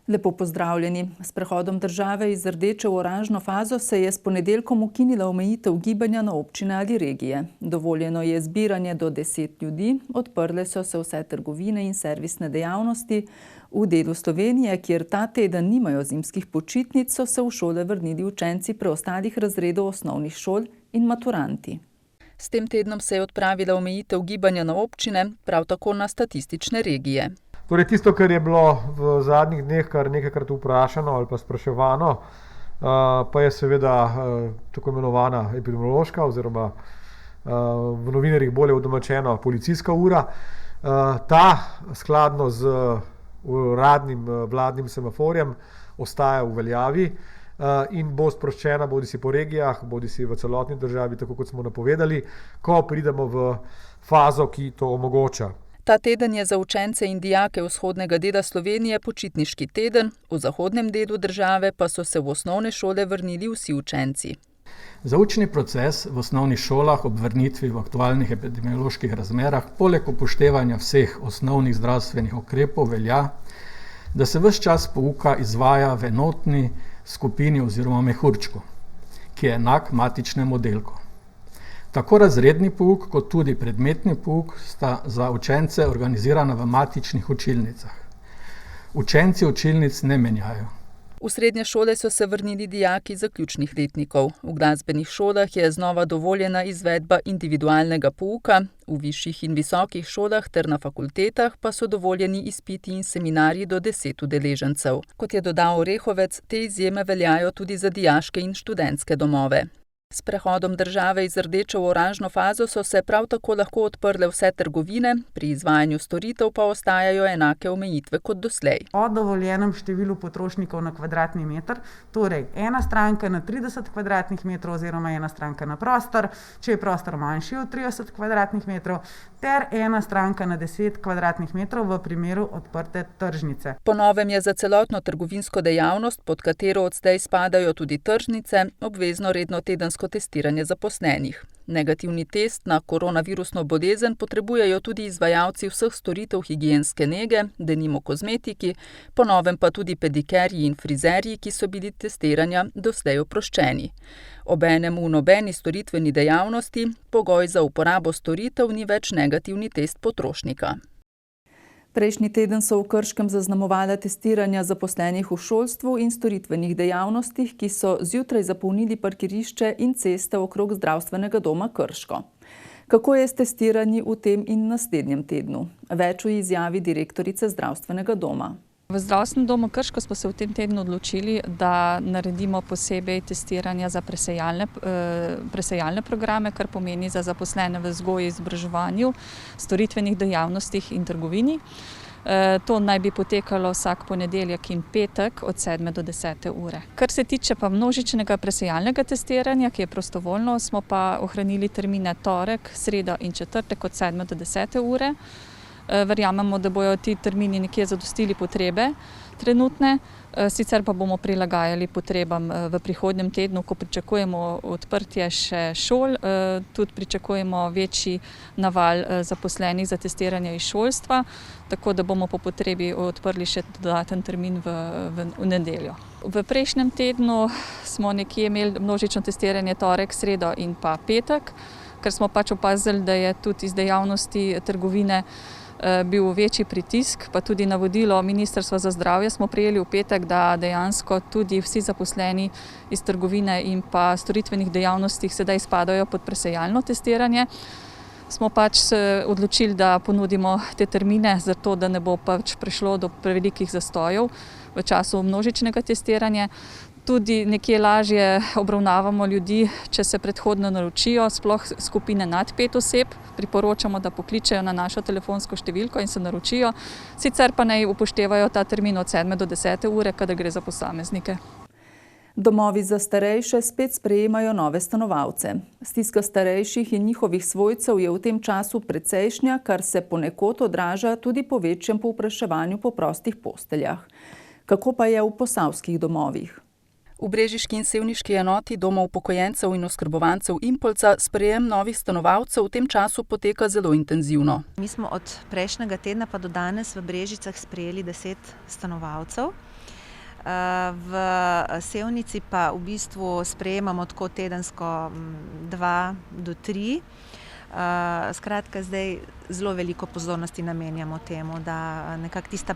Lepo pozdravljeni. S prehodom države iz rdeče v oranžno fazo se je s ponedeljkom ukinila omejitev gibanja na občine ali regije. Dovoljeno je zbiranje do 10 ljudi, odprle so se vse trgovine in servisne dejavnosti. V delu Slovenije, kjer ta teden nimajo zimskih počitnic, so se v šole vrnili učenci preostalih razredov osnovnih šol in maturanti. S tem tednom se je odpravila omejitev gibanja na občine, prav tako na statistične regije. Torej, tisto, kar je bilo v zadnjih dneh kar nekajkrat vprašano ali pa spraševano, pa je seveda tako imenovana epidemiološka oziroma v novinarjih bolje udomačeno policijska ura. Ta skladno z uradnim vladnim semaforjem ostaja v veljavi in bo sproščena bodisi po regijah, bodisi v celotni državi, tako kot smo napovedali, ko pridemo v fazo, ki to omogoča. Ta teden je za učence in dijake vzhodnega dela Slovenije počitniški teden, v zahodnem delu države pa so se v osnovne šole vrnili vsi učenci. Za učni proces v osnovnih šolah ob vrnitvi v aktualnih epidemioloških razmerah poleg upoštevanja vseh osnovnih zdravstvenih ukrepov velja, da se ves čas pouka izvaja v enotni skupini oziroma mehurčku, ki je enak matičnemu oddelku. Tako razredni pouk kot tudi predmetni pouk sta za učence organizirana v matičnih učilnicah. Učenci učilnic ne menjajo. V srednje šole so se vrnili dijaki zaključnih letnikov. V glasbenih šolah je znova dovoljena izvedba individualnega pouka, v višjih in visokih šolah ter na fakultetah pa so dovoljeni izpiti in seminarji do 10 udeležencev. Kot je dodal Orehovec, te izjeme veljajo tudi za dijaške in študentske domove. S prehodom države iz rdeče v oranžno fazo so se prav tako lahko odprle vse trgovine, pri izvajanju storitev pa ostajajo enake omejitve kot doslej. O dovoljenem številu potrošnikov na kvadratni meter, torej ena stranka na 30 kvadratnih metrov oziroma ena stranka na prostor, če je prostor manjši od 30 kvadratnih metrov, ter ena stranka na 10 kvadratnih metrov v primeru odprte tržnice. Po novem je za celotno trgovinsko dejavnost, pod katero odslej spadajo tudi tržnice, obvezno redno tedensko testiranje zaposlenih. Negativni test na koronavirusno bolezen potrebujejo tudi izvajalci vseh storitev higienske nege, denimo kozmetiki, po novem pa tudi pedikerji in frizerji, ki so bili testiranja doslej oproščeni. Obenem v nobeni storitveni dejavnosti pogoj za uporabo storitev ni več negativni test potrošnika. Prejšnji teden so v Krškem zaznamovala testiranja zaposlenih v šolstvu in storitvenih dejavnostih, ki so zjutraj zapolnili parkirišče in ceste okrog zdravstvenega doma Krško. Kako je s testiranji v tem in naslednjem tednu? Več v izjavi direktorice zdravstvenega doma. V zdravstvenem domu Krško smo se v tem tednu odločili, da naredimo posebej testiranja za presejalne programe, kar pomeni za zaposlene v vzgoji, izobraževanju, storitvenih dejavnostih in trgovini. To naj bi potekalo vsak ponedeljek in petek od 7 do 10 ure. Kar se tiče pa množičnega presejalnega testiranja, ki je prostovoljno, smo pa ohranili termine torek, sreda in četrtek od 7 do 10 ure. Verjamemo, da bojo ti termini nekje zadostili potrebe trenutne, sicer pa bomo prilagajali potrebam v prihodnjem tednu, ko pričakujemo odprtje še šol, tudi pričakujemo večji naval zaposlenih za testiranje iz šolstva, tako da bomo po potrebi odprli še dodaten termin v nedeljo. V prejšnjem tednu smo nekje imeli množično testiranje torek, sredo in pa petek, ker smo pač opazili, da je tudi iz dejavnosti trgovine bil večji pritisk, pa tudi navodilo Ministrstva za zdravje smo prejeli v petek, da dejansko tudi vsi zaposleni iz trgovine in pa storitvenih dejavnostih sedaj spadajo pod presejalno testiranje. Smo pač se odločili, da ponudimo te termine, zato da ne bo pač prišlo do prevelikih zastojev v času množičnega testiranja. Tudi nekje lažje obravnavamo ljudi, če se predhodno naročijo, sploh skupine nad 5 oseb. Priporočamo, da pokličejo na našo telefonsko številko in se naročijo. Sicer pa naj upoštevajo ta termin od 7 do 10 ure, kadar gre za posameznike. Domovi za starejše spet sprejemajo nove stanovalce. Stiska starejših in njihovih svojcev je v tem času precejšnja, kar se ponekod odraža tudi po večjem povpraševanju po prostih posteljah. Kako pa je v posavskih domovih? V brežiški in sevniški enoti Doma upokojencev in oskrbovancev Impolca sprejem novih stanovalcev v tem času poteka zelo intenzivno. Mi smo od prejšnjega tedna pa do danes v Brežicah sprejeli 10 stanovalcev. V Sevnici pa v bistvu sprejemamo tako tedensko 2 do 3. Skratka, zdaj zelo veliko pozornosti namenjamo temu, da nekako tista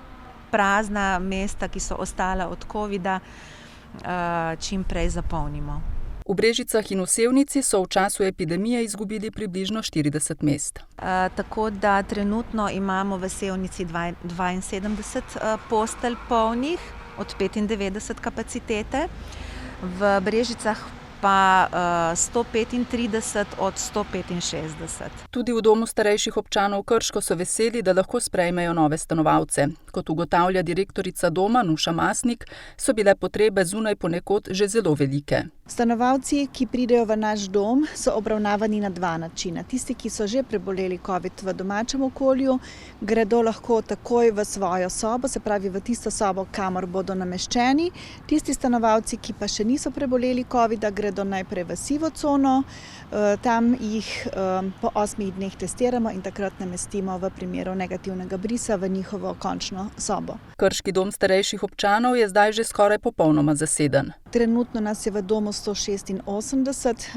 prazna mesta, ki so ostala od covida, čim prej zapolnimo. V Brežicah in v Sevnici so v času epidemije izgubili približno 40 mest. Tako da trenutno imamo v Sevnici 72 postelj polnih od 95 kapacitete, v Brežicah pa 135 od 165. Tudi v Domu starejših občanov Krško so veseli, da lahko sprejmejo nove stanovalce. Kot ugotavlja direktorica doma Nuša Masnik, so bile potrebe zunaj ponekod že zelo velike. Stanovalci, ki pridejo v naš dom, so obravnavani na 2 načina. Tisti, ki so že preboleli COVID v domačem okolju, gredo lahko takoj v svojo sobo, se pravi v tisto sobo, kamor bodo nameščeni. Tisti stanovalci, ki pa še niso preboleli COVID-a, gredo najprej v sivo cono, tam jih po 8 dneh testiramo in takrat namestimo v primeru negativnega brisa v njihovo končno sobo. Krški dom starejših občanov je zdaj že skoraj popolnoma zaseden. Trenutno nas je v domu 186,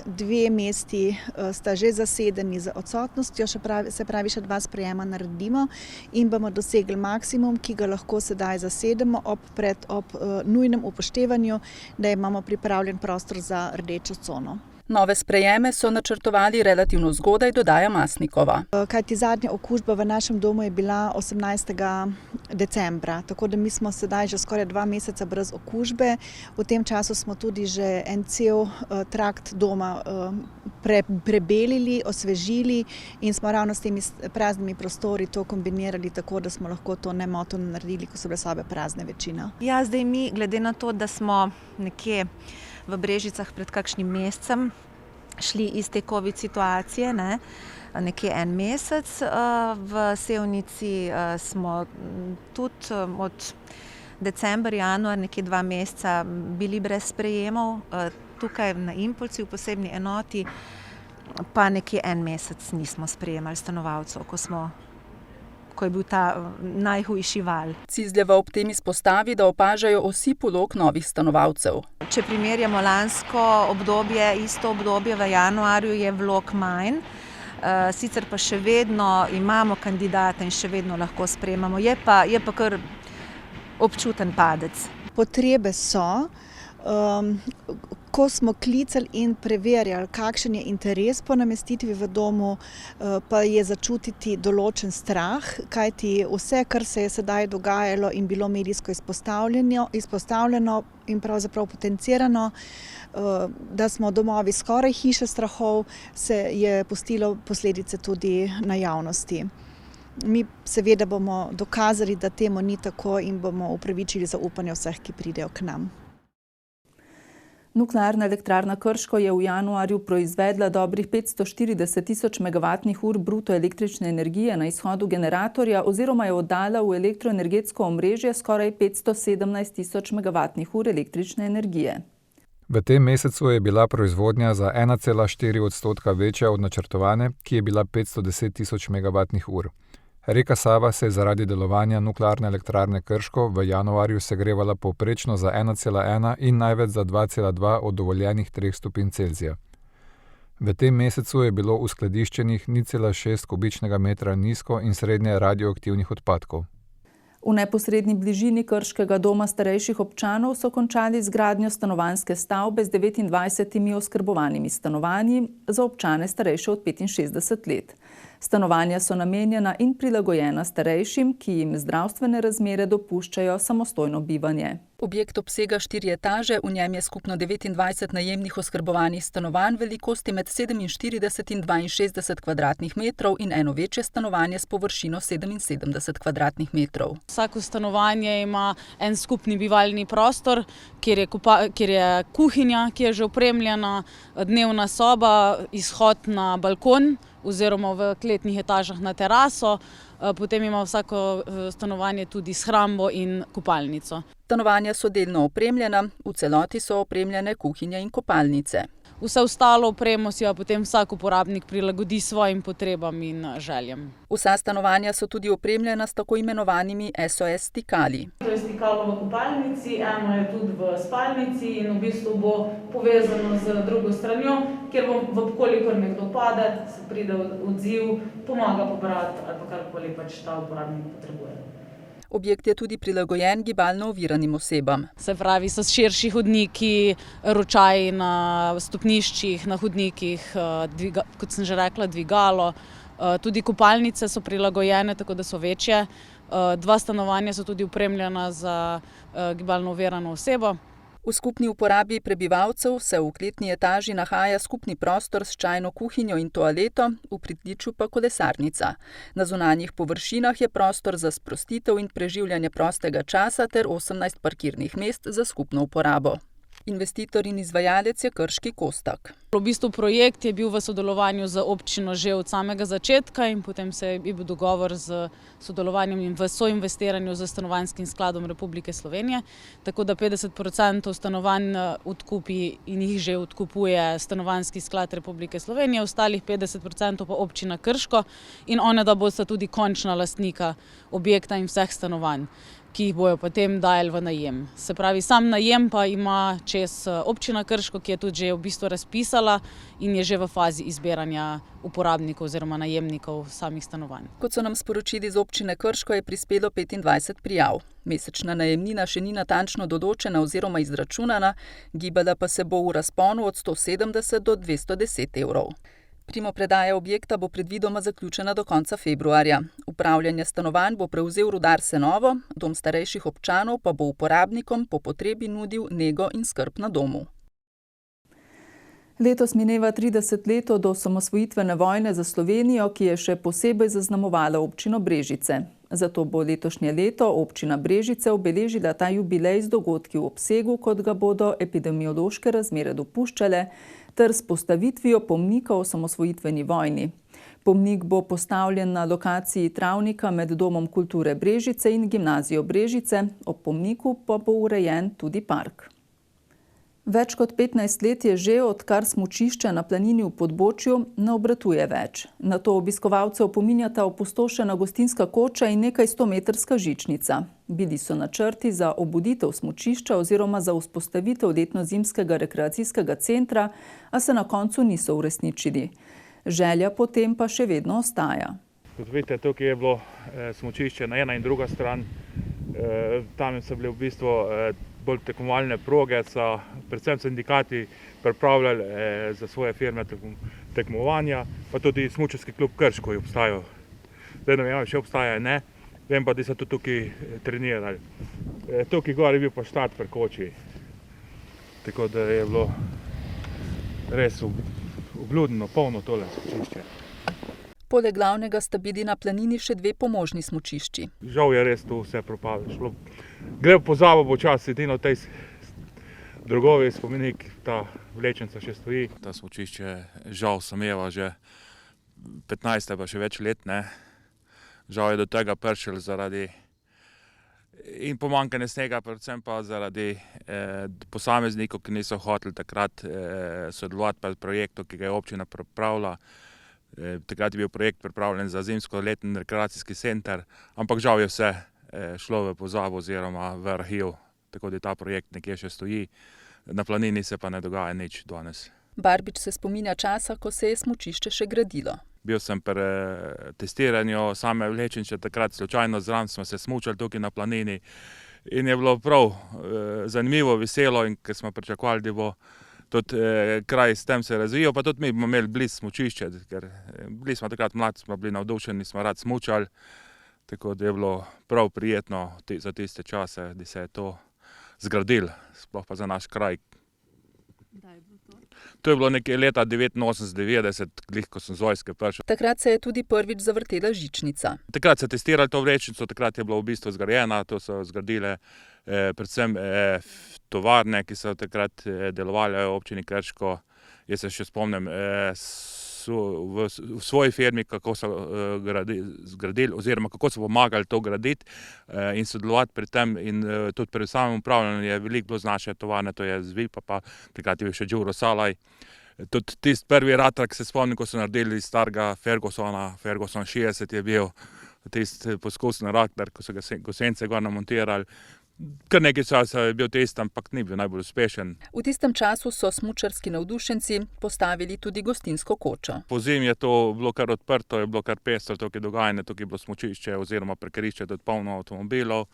2 mesti sta že zasedeni z odsotnostjo, se pravi še 2 sprejema naredimo in bomo dosegli maksimum, ki ga lahko sedaj zasedemo ob nujnem upoštevanju, da imamo pripravljen prostor za rdečo cono. Nove sprejeme so načrtovali relativno zgodaj, dodaja Masnikova. Kajti zadnja okužba v našem domu je bila 18. decembra, tako da mi smo sedaj že skoraj 2 meseca brez okužbe. V tem času smo tudi že en cel trakt doma prebelili, osvežili in smo ravno s temi praznimi prostori to kombinirali tako, da smo lahko to nemoteno naredili, ko so bile sobe prazne večina. Ja, zdaj mi, glede na to, da smo nekje v Brežicah pred kakšnim mesecem šli iz te COVID situacije, nekje 1 mesec. V Sevnici smo tudi od decembra, januar, nekje 2 meseca bili brez sprejemov. Tukaj na Impulci v posebni enoti pa nekje 1 mesec nismo sprejemali stanovalcev, ko je bil ta najhujši val. Cizljeva ob tem izpostavi, da opažajo osip vlog novih stanovalcev. Če primerjamo lansko obdobje, isto obdobje v januarju, je vlog manj. Sicer pa še vedno imamo kandidate in še vedno lahko sprejemamo. Je pa kar občuten padec. Potrebe so. Ko smo klicali in preverjali, kakšen je interes po namestitvi v domu, pa je začutiti določen strah, kajti vse, kar se je sedaj dogajalo in bilo medijsko izpostavljeno in pravzaprav potencirano, da smo domovi skoraj hiše strahov, se je pustilo posledice tudi na javnosti. Mi seveda bomo dokazali, da temu ni tako in bomo upravičili zaupanje vseh, ki pridejo k nam. Nuklearna elektrarna Krško je v januarju proizvedla dobrih 540 tisoč megavatnih ur bruto električne energije na izhodu generatorja oziroma je oddala v elektroenergetsko omrežje skoraj 517 tisoč megavatnih ur električne energije. V tem mesecu je bila proizvodnja za 1,4% večja od načrtovane, ki je bila 510 tisoč megavatnih ur. Reka Sava se je zaradi delovanja nuklearne elektrarne Krško v januarju segrevala povprečno za 1,1 in največ za 2,2 od dovoljenih 3 stopinj Celzija. V tem mesecu je bilo uskladiščenih 0,6 kubičnega metra nizko in srednje radioaktivnih odpadkov. V neposredni bližini Krškega doma starejših občanov so končali zgradnjo stanovanjske stavbe z 29 oskrbovanimi stanovanji za občane starejše od 65 let. Stanovanja so namenjena in prilagojena starejšim, ki jim zdravstvene razmere dopuščajo samostojno bivanje. Objekt obsega 4 etaže, v njem je skupno 29 najemnih oskrbovanih stanovanj velikosti med 47 in 62 kvadratnih metrov in eno večje stanovanje s površino 77 kvadratnih metrov. Vsako stanovanje ima en skupni bivalni prostor, kjer je kuhinja, ki je že opremljena, dnevna soba, izhod na balkon oziroma v kletnih etažah na teraso. Potem ima vsako stanovanje tudi shrambo in kopalnico. Stanovanja so delno opremljena, v celoti so opremljene kuhinje in kopalnice. Vse ostalo opremo si pa potem vsak uporabnik prilagodi svojim potrebam in željam. Vsa stanovanja so tudi opremljena s tako imenovanimi SOS stikali. To je stikalo v kopalnici, eno je tudi v spalnici in v bistvu bo povezano z drugo stranjo, kjer bo, vkolikor nekdo pade, se pride odziv, pomaga pobrati ali pa karkoli pač ta uporabnik potrebuje. Objekt je tudi prilagojen gibalno oviranim osebam. Se pravi, so širši hodniki, ročaji na stopniščih, na hodnikih, kot sem že rekla, dvigalo. Tudi kopalnice so prilagojene, tako da so večje. 2 stanovanja so tudi opremljena za gibalno ovirano osebo. V skupni uporabi prebivalcev se v kletni etaži nahaja skupni prostor s čajno kuhinjo in toaleto, v pritličju pa kolesarnica. Na zunanjih površinah je prostor za sprostitev in preživljanje prostega časa ter 18 parkirnih mest za skupno uporabo. Investitor in izvajalec je Krški Kostak. V bistvu projekt je bil v sodelovanju z občino že od samega začetka in potem se je bil dogovor z sodelovanjem in v soinvestiranju z Stanovanjskim skladom Republike Slovenije, tako da 50% stanovanj odkupi in jih že odkupuje Stanovanjski sklad Republike Slovenije, ostalih 50% pa občina Krško in one da bosta tudi končna lastnika objekta in vseh stanovanj, ki jih bojo potem dajali v najem. Se pravi, sam najem pa ima čez občina Krško, ki je tudi že v bistvu razpisala in je že v fazi izbiranja uporabnikov oziroma najemnikov samih stanovanj. Kot so nam sporočili z občine Krško, je prispelo 25 prijav. Mesečna najemnina še ni natančno določena oziroma izračunana, gibala pa se bo v razponu od 170 do 210 evrov. Primopredaja objekta bo predvidoma zaključena do konca februarja. Upravljanje stanovanj bo prevzel Rudar Senovo, dom starejših občanov pa bo uporabnikom po potrebi nudil nego in skrb na domu. Letos mineva 30 let od osamosvojitvene vojne za Slovenijo, ki je še posebej zaznamovala občino Brežice. Zato bo letošnje leto občina Brežice obeležila ta jubilej z dogodki v obsegu, kot ga bodo epidemiološke razmere dopuščale, ter s postavitvijo pomnika o osamosvojitveni vojni. Pomnik bo postavljen na lokaciji travnika med Domom kulture Brežice in Gimnazijo Brežice, ob pomniku pa bo urejen tudi park. Več kot 15 let je že, odkar smučišče na planini v Podbočju ne obratuje več. Na to obiskovalce opominjata opustošena gostinska koča in nekaj 100-metrska žičnica. Bili so načrti za obuditev smučišča oziroma za vzpostavitev letno-zimskega rekreacijskega centra, a se na koncu niso uresničili. Želja potem pa še vedno ostaja. Kot vidite, tukaj je bilo smučišče na ena in druga stran. Tam so bile v bistvu bolj tekmovalne proge, so predvsem sindikati pripravljali za svoje firme tekmovanja, pa tudi smučarski klub Krško je obstajal. Zdaj ne vem, še obstaja, ne. Vem pa, da so tudi tukaj trenirali. Tukaj gor je bil pa štart pri koči. Tako da je bilo res obljudno, polno tole smučišče. Poleg glavnega sta bili na planini še 2 pomožni smučišči. Žal je res to vse propadlo. Gre v pozabo počasi, edino tej drugovi spomenik, ta vlečenca še stoji. Ta smučišče žal sameva že 15 pa še več let, ne. Žal je do tega prišlo zaradi in pomanjkanja snega, predvsem pa zaradi posameznikov, ki niso hoteli takrat sodelovati pri projektu, ki ga je občina pripravila. Takrat je bil projekt pripravljen za zimsko-letni rekreacijski center, ampak žal je vse šlo v pozabo oziroma v arhiv, tako da ta projekt nekje še stoji. Na planini se pa ne dogaja nič danes. Barbič se spominja časa, ko se je smučišče še gradilo. Bil sem pri testiranju same vlečnice, takrat slučajno zraven smo se smučali tukaj na planini in je bilo prav zanimivo, veselo, in ker smo pričakovali, da bo tudi kraj s tem se razvijal, pa tudi mi bomo imeli blizu smučišče, ker bili smo takrat mladi, smo bili navdušeni, smo rad smučali, tako da je bilo prav prijetno za tiste čase, da se je to zgradilo, sploh pa za naš kraj. To je bilo nekje leta 89-90, glih, ko sem z vojske prišel. Takrat se je tudi prvič zavrtela žičnica. Takrat so testirali to vlečnico, takrat je bila v bistvu zgrajena, to so zgradile predvsem tovarne, ki so takrat delovali v občini Krško. Jaz se še spomnim v svoji firmi, kako so zgradili oziroma kako so pomagali to graditi in sodelovati pri tem, in tudi pri samem upravljanju je veliko bilo z naše tovarne, to je z Vipa, pa takrat je bil še Đuro Salaj. Tudi tisti prvi ratrak se spomnim, ko so naredili starega Fergusona, Ferguson 60 je bil tisti poskusni ratrak, ko so ga gosence gor namontirali. Kar nekaj časa je bil tisti, ampak ni bil najbolj uspešen. V tistem času so smučarski navdušenci postavili tudi gostinsko kočo. Pozimi je to bilo kar odprto, je bilo kar pestro, tukaj dogajanje, tukaj je bilo smučišče oziroma parkirišče, tudi polno avtomobilov.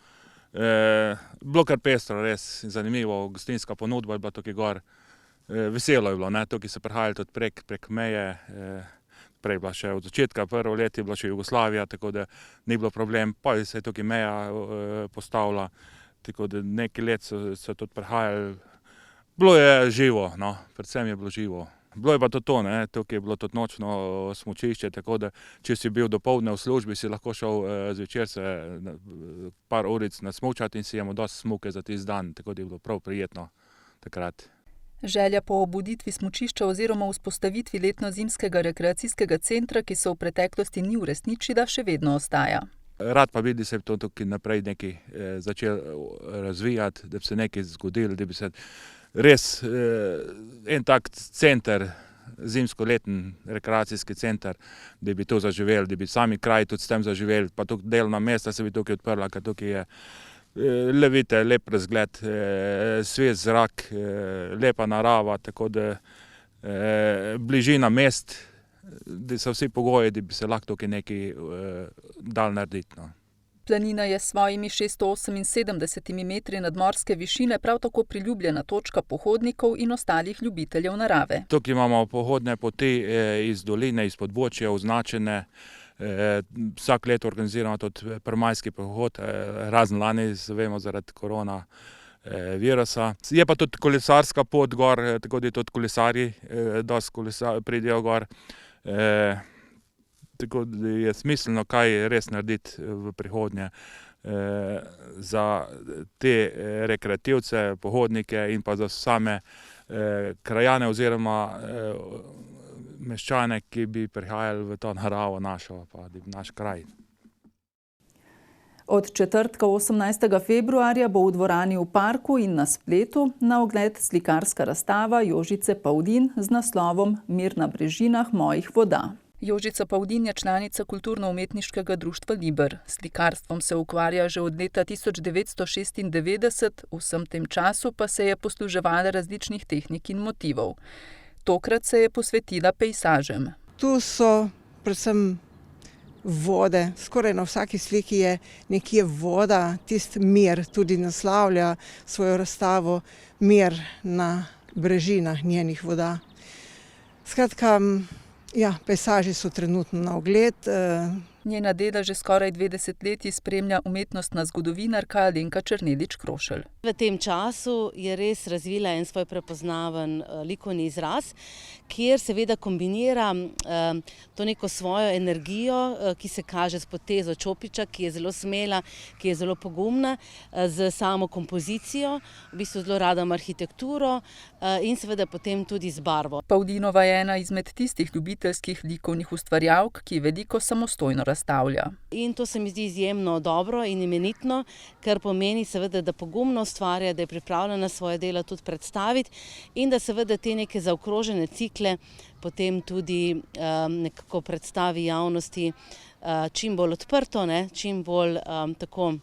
Bilo kar pestro, res zanimivo, gostinska ponudba je bila tukaj gor. Veselo je bilo, ne? Tukaj so prihajali tudi prek meje. Prej bila še od začetka, prvo let je bila še Jugoslavija, tako da ni bilo problem. Pa se je tukaj meja postavila, tako da nekaj let so tudi prihajali. Bilo je živo, no, predvsem je bilo živo. Bilo je pa tudi to, ne, tukaj je bilo tudi nočno smučišče, tako da če si bil dopoldne v službi, si lahko šel zvečer se par uric nasmučati in si imel dosti smuke za tisti dan, tako da je bilo prav prijetno takrat. Želja po obuditvi smučišča oziroma vzpostavitvi letno-zimskega rekreacijskega centra, ki se v preteklosti ni uresničila, še vedno ostaja. Rad pa bi, da se je to tukaj naprej nekaj začel razvijati, da bi se nekaj zgodilo, da bi se res en tak center, zimsko-leten rekreacijski center, da bi to zaživeli, da bi sami kraj tudi s tem zaživeli, pa tudi delovna mesta se bi tukaj odprla, ker tukaj je le vidite, lep razgled, svež zrak, lepa narava, tako da bližina mest, da so vsi pogoji, da bi se lahko tukaj nekaj dal narediti. No. Planina je s svojimi 678 metri nadmorske višine prav tako priljubljena točka pohodnikov in ostalih ljubiteljev narave. Tukaj imamo pohodne poti iz doline, iz podbočja označene. Vsak leto organiziramo tudi prvomajski pohod, razen lani, vemo, zaradi korona virusa. Je pa tudi kolesarska pot gor, tako da tudi kolesarji dosti pridejo gor. Tako da je smiselno kaj res narediti v prihodnje za te rekreativce, pohodnike in pa za same krajane oziroma meščane, ki bi prihajali v to naravo našo, pa naš kraj. Od četrtka 18. februarja bo v dvorani v parku in na spletu na ogled slikarska razstava Jožice Pavdin z naslovom Mir na brežinah mojih voda. Jožica Pavdin je članica Kulturno-umetniškega društva Liber. S slikarstvom se ukvarja že od leta 1996, v vsem tem času pa se je posluževala različnih tehnik in motivov. Tokrat se je posvetila pejsažem. Tu so predvsem vode. Skoraj na vsaki sliki je nekje voda, tisti mir, tudi naslavlja svojo razstavo Mir na brežinah njenih voda. Skratka, ja, pejsaži so trenutno na ogled. Njena dela že skoraj 2 desetletji spremlja umetnostna zgodovinarka Alenka Černelič-Krošelj. V tem času je res razvila en svoj prepoznaven likovni izraz, kjer seveda kombinira to neko svojo energijo, ki se kaže s potezo čopiča, ki je zelo smela, ki je zelo pogumna, z samo kompozicijo, v bistvu zelo rada arhitekturo in seveda potem tudi z barvo. Pavdinova je ena izmed tistih ljubiteljskih likovnih ustvarjalk, ki veliko samostojno razstavlja. In to se mi zdi izjemno dobro in imenitno, ker pomeni seveda, da pogumno ustvarja, da je pripravljena svoje delo tudi predstaviti in da seveda te neke zaokrožene cikle potem tudi nekako predstavi javnosti čim bolj odprto, čim bolj tako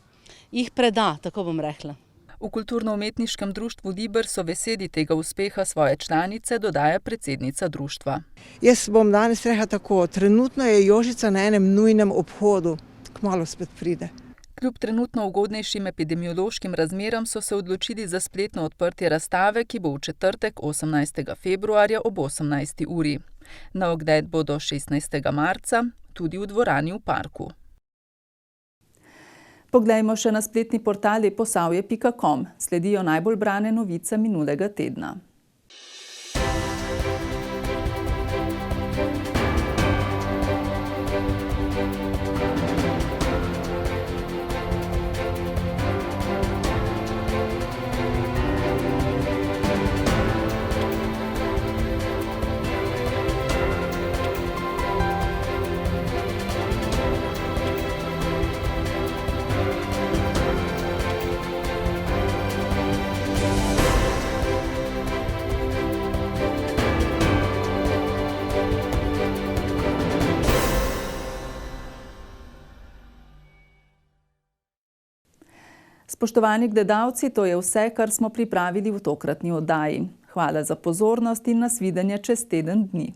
jih preda, tako bom rekla. V Kulturno-umetniškem društvu Liber so veseli tega uspeha svoje članice, dodaja predsednica društva. Jaz bom danes rekla tako, trenutno je Jožica na enem nujnem obhodu, kmalu spet pride. Kljub trenutno ugodnejšim epidemiološkim razmeram so se odločili za spletno odprtje razstave, ki bo v četrtek 18. februarja ob 18. uri. Na ogled bo do 16. marca, tudi v dvorani v parku. Poglejmo še na spletni portal leposavje.com. Sledijo najbolj brane novice minulega tedna. Spoštovani gledalci, to je vse, kar smo pripravili v tokratni oddaji. Hvala za pozornost in nasvidenje čez teden dni.